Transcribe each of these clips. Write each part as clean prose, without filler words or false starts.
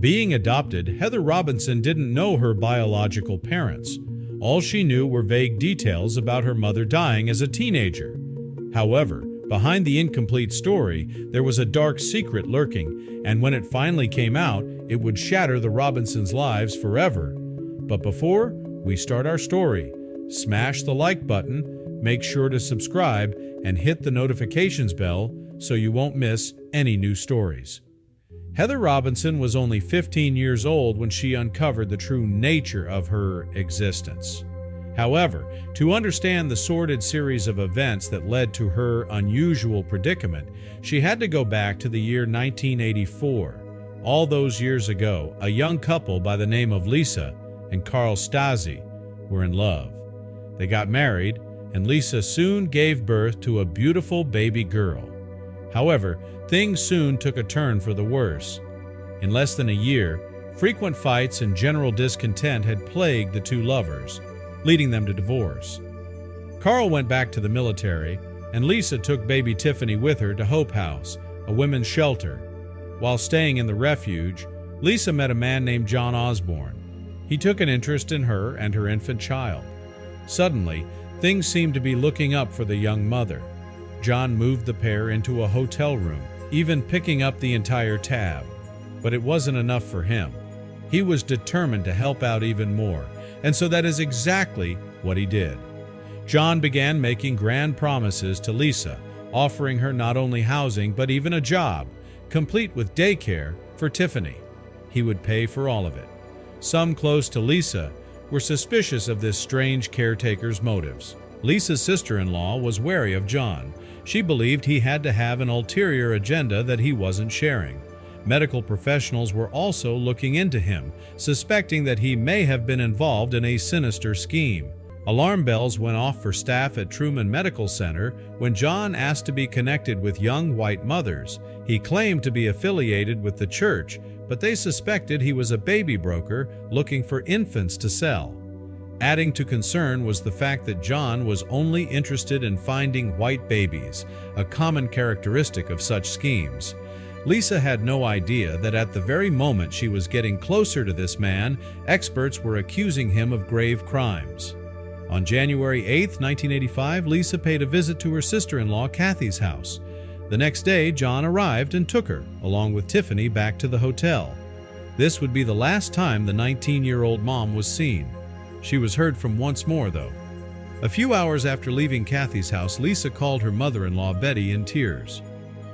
Being adopted, Heather Robinson didn't know her biological parents. All she knew were vague details about her mother dying as a teenager. However, behind the incomplete story, there was a dark secret lurking, and when it finally came out, it would shatter the Robinsons' lives forever. But before we start our story, smash the like button, make sure to subscribe, and hit the notifications bell so you won't miss any new stories. Heather Robinson was only 15 years old when she uncovered the true nature of her existence. However, to understand the sordid series of events that led to her unusual predicament, she had to go back to the year 1984. All those years ago, a young couple by the name of Lisa and Carl Stasi were in love. They got married, and Lisa soon gave birth to a beautiful baby girl. However, things soon took a turn for the worse. In less than a year, frequent fights and general discontent had plagued the two lovers, leading them to divorce. Carl went back to the military, and Lisa took baby Tiffany with her to Hope House, a women's shelter. While staying in the refuge, Lisa met a man named John Osborne. He took an interest in her and her infant child. Suddenly, things seemed to be looking up for the young mother. John moved the pair into a hotel room, even picking up the entire tab. But it wasn't enough for him. He was determined to help out even more, and so that is exactly what he did. John began making grand promises to Lisa, offering her not only housing but even a job, complete with daycare for Tiffany. He would pay for all of it. Some close to Lisa were suspicious of this strange caretaker's motives. Lisa's sister-in-law was wary of John. She believed he had to have an ulterior agenda that he wasn't sharing. Medical professionals were also looking into him, suspecting that he may have been involved in a sinister scheme. Alarm bells went off for staff at Truman Medical Center when John asked to be connected with young white mothers. He claimed to be affiliated with the church, but they suspected he was a baby broker looking for infants to sell. Adding to concern was the fact that John was only interested in finding white babies, a common characteristic of such schemes. Lisa had no idea that at the very moment she was getting closer to this man, experts were accusing him of grave crimes. On January 8, 1985, Lisa paid a visit to her sister-in-law Kathy's house. The next day, John arrived and took her, along with Tiffany, back to the hotel. This would be the last time the 19-year-old mom was seen. She was heard from once more, though. A few hours after leaving Kathy's house, Lisa called her mother-in-law Betty in tears.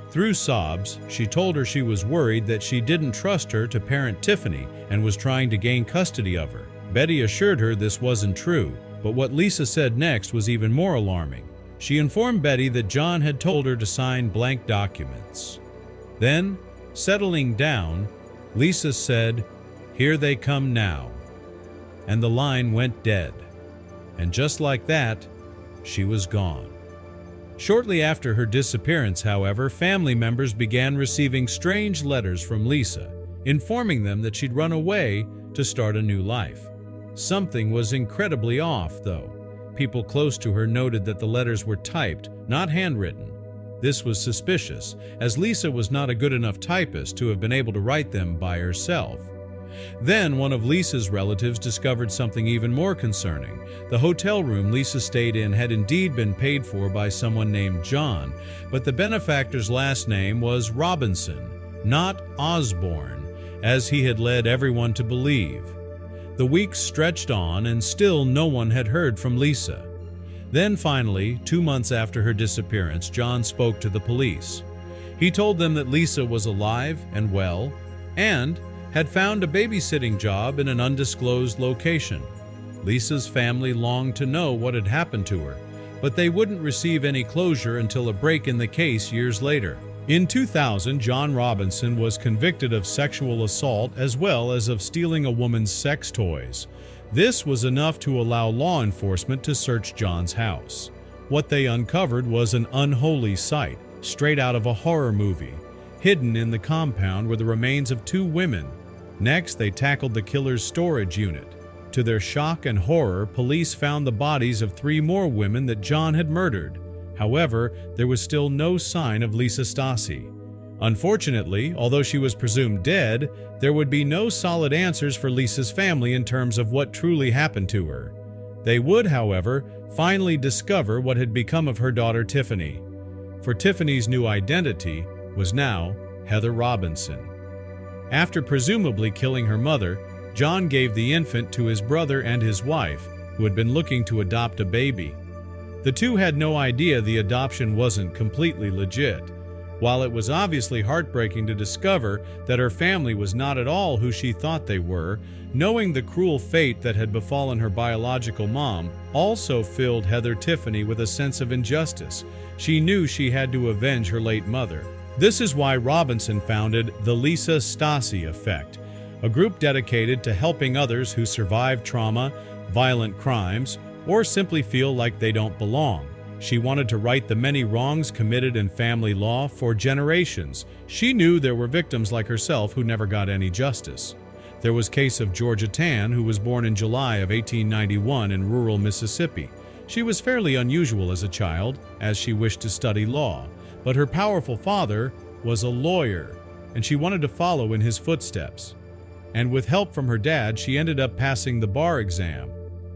Through sobs, she told her she was worried that she didn't trust her to parent Tiffany and was trying to gain custody of her. Betty assured her this wasn't true, but what Lisa said next was even more alarming. She informed Betty that John had told her to sign blank documents. Then, settling down, Lisa said, "Here they come now." And the line went dead. And just like that, she was gone. Shortly after her disappearance, however, family members began receiving strange letters from Lisa, informing them that she'd run away to start a new life. Something was incredibly off, though. People close to her noted that the letters were typed, not handwritten. This was suspicious, as Lisa was not a good enough typist to have been able to write them by herself. Then one of Lisa's relatives discovered something even more concerning. The hotel room Lisa stayed in had indeed been paid for by someone named John, but the benefactor's last name was Robinson, not Osborne, as he had led everyone to believe. The weeks stretched on, and still no one had heard from Lisa. Then finally, 2 months after her disappearance, John spoke to the police. He told them that Lisa was alive and well, and had found a babysitting job in an undisclosed location. Lisa's family longed to know what had happened to her, but they wouldn't receive any closure until a break in the case years later. In 2000, John Robinson was convicted of sexual assault as well as of stealing a woman's sex toys. This was enough to allow law enforcement to search John's house. What they uncovered was an unholy sight, straight out of a horror movie. Hidden in the compound were the remains of 2 women. Next, they tackled the killer's storage unit. To their shock and horror, police found the bodies of 3 more women that John had murdered. However, there was still no sign of Lisa Stasi. Unfortunately, although she was presumed dead, there would be no solid answers for Lisa's family in terms of what truly happened to her. They would, however, finally discover what had become of her daughter Tiffany. For Tiffany's new identity was now Heather Robinson. After presumably killing her mother, John gave the infant to his brother and his wife, who had been looking to adopt a baby. The two had no idea the adoption wasn't completely legit. While it was obviously heartbreaking to discover that her family was not at all who she thought they were, knowing the cruel fate that had befallen her biological mom also filled Heather Tiffany with a sense of injustice. She knew she had to avenge her late mother. This is why Robinson founded the Lisa Stasi Effect, a group dedicated to helping others who survive trauma, violent crimes, or simply feel like they don't belong. She wanted to right the many wrongs committed in family law for generations. She knew there were victims like herself who never got any justice. There was case of Georgia Tan, who was born in July of 1891 in rural Mississippi. She was fairly unusual as a child, as she wished to study law, but her powerful father was a lawyer, and she wanted to follow in his footsteps. And with help from her dad, she ended up passing the bar exam.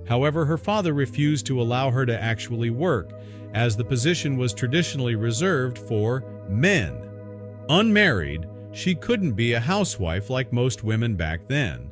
However, her father refused to allow her to actually work, as the position was traditionally reserved for men. Unmarried, she couldn't be a housewife like most women back then.